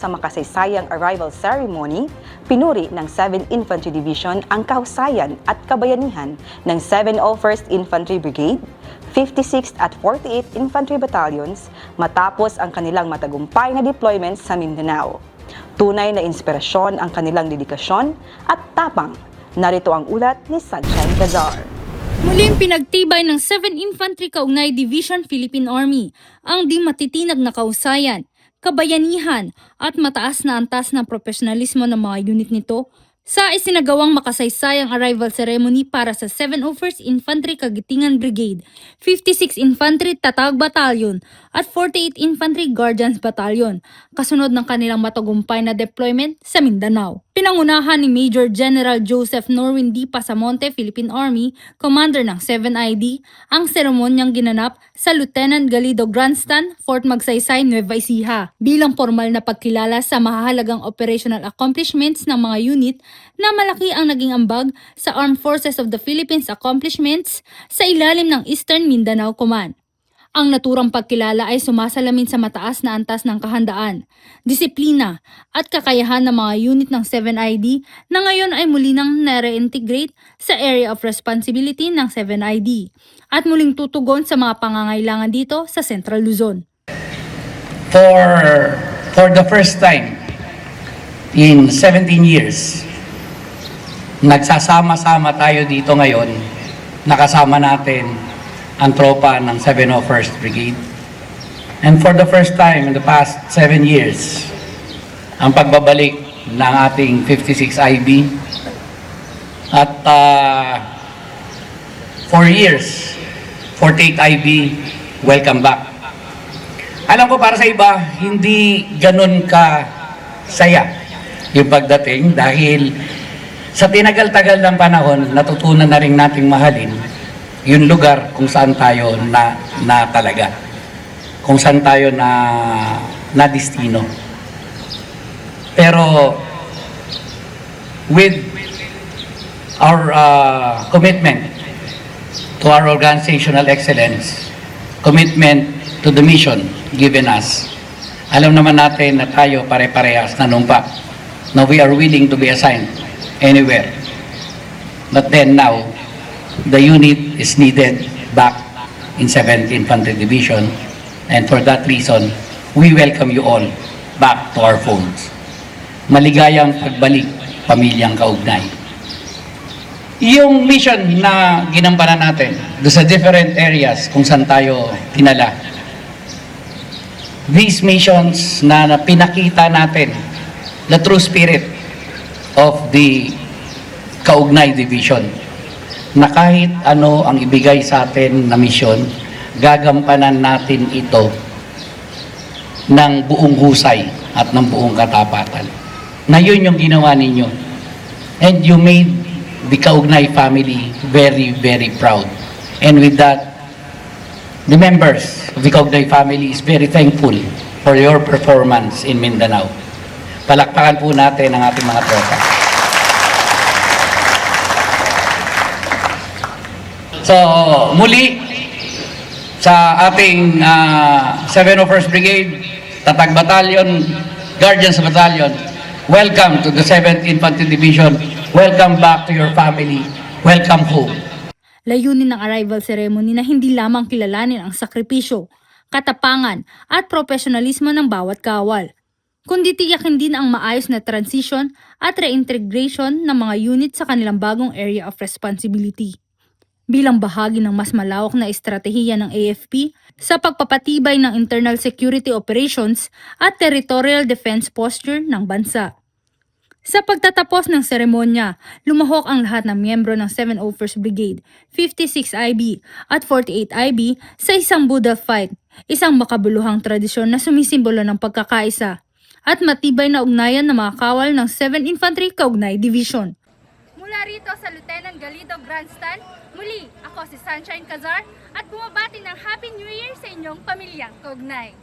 sa makasaysayang arrival ceremony, pinuri ng 7th Infantry Division ang kahusayan at kabayanihan ng 701st Infantry Brigade, 56th at 48th Infantry Battalions matapos ang kanilang matagumpay na deployment sa Mindanao. Tunay na inspirasyon ang kanilang dedikasyon at tapang. Narito ang ulat ni Sunshine Cazar. Muling pinagtibay ng 7th Infantry Kaugnay Division Philippine Army ang di matitinag na kahusayan, kabayanihan at mataas na antas ng profesionalismo ng mga unit nito sa isinagawang makasaysayang arrival ceremony para sa 701st Infantry Kagitingan Brigade, 56th Infantry Tatag Battalion at 48th Infantry Guardians Battalion, kasunod ng kanilang matagumpay na deployment sa Mindanao. Pinangunahan ni Major General Joseph Norwin D. Pasamonte, Philippine Army, Commander ng 7ID, ang seremonyang ginanap sa Lieutenant Galido Grandstand, Fort Magsaysay, Nueva Ecija, bilang formal na pagkilala sa mahahalagang operational accomplishments ng mga unit na malaki ang naging ambag sa Armed Forces of the Philippines accomplishments sa ilalim ng Eastern Mindanao Command. Ang naturang pagkilala ay sumasalamin sa mataas na antas ng kahandaan, disiplina at kakayahan ng mga unit ng 7ID na ngayon ay muli nang na-reintegrate sa area of responsibility ng 7ID at muling tutugon sa mga pangangailangan dito sa Central Luzon. For the first time in 17 years, nagsasama-sama tayo dito ngayon, nakasama natin ang tropa ng 701st Brigade. And for the first time in the past 7 years, ang pagbabalik ng ating 56 IB at 4 years, 48 IB, welcome back. Alam ko para sa iba, hindi ganun ka saya yung pagdating dahil sa tinagal-tagal ng panahon, natutunan na rin nating mahalin yung lugar kung saan tayo na talaga. Kung saan tayo na destino. Pero with our commitment to our organizational excellence, commitment to the mission given us, alam naman natin na tayo pare-parehas na numpa na we are willing to be assigned anywhere. But then now, the unit is needed back in 7th Infantry Division, and for that reason, we welcome you all back to our folds. Maligayang pagbalik, pamilyang kaugnay. Yung mission na ginampanan natin do sa different areas kung saan tayo tinala, these missions na pinakita natin the true spirit of the Kaugnay Division, na kahit ano ang ibigay sa atin na misyon, gagampanan natin ito ng buong husay at ng buong katapatan. Na yun yung ginawa ninyo. And you made the Kaugnay family very, very proud. And with that, the members of the Kaugnay family is very thankful for your performance in Mindanao. Palakpakan po natin ang ating mga tropa. So, muli sa ating 701st Brigade, Tatag Battalion, Guardians Battalion, welcome to the 7th Infantry Division. Welcome back to your family. Welcome home. Layunin ng arrival ceremony na hindi lamang kilalanin ang sakripisyo, katapangan at profesionalismo ng bawat kawal, kundi tiyakin din ang maayos na transition at reintegration ng mga unit sa kanilang bagong area of responsibility. Bilang bahagi ng mas malawak na estratehiya ng AFP sa pagpapatibay ng internal security operations at territorial defense posture ng bansa. Sa pagtatapos ng seremonya, lumahok ang lahat ng miyembro ng 701st Brigade, 56 IB at 48 IB sa isang Buddha fight, isang makabuluhang tradisyon na sumisimbolo ng pagkakaisa at matibay na ugnayan ng mga kawal ng 7th Infantry Kaugnay Division. Mula rito sa Lieutenant Galido Grandstand, muli ako si Sunshine Cazar at bumabati ng Happy New Year sa inyong pamilyang Kaugnay.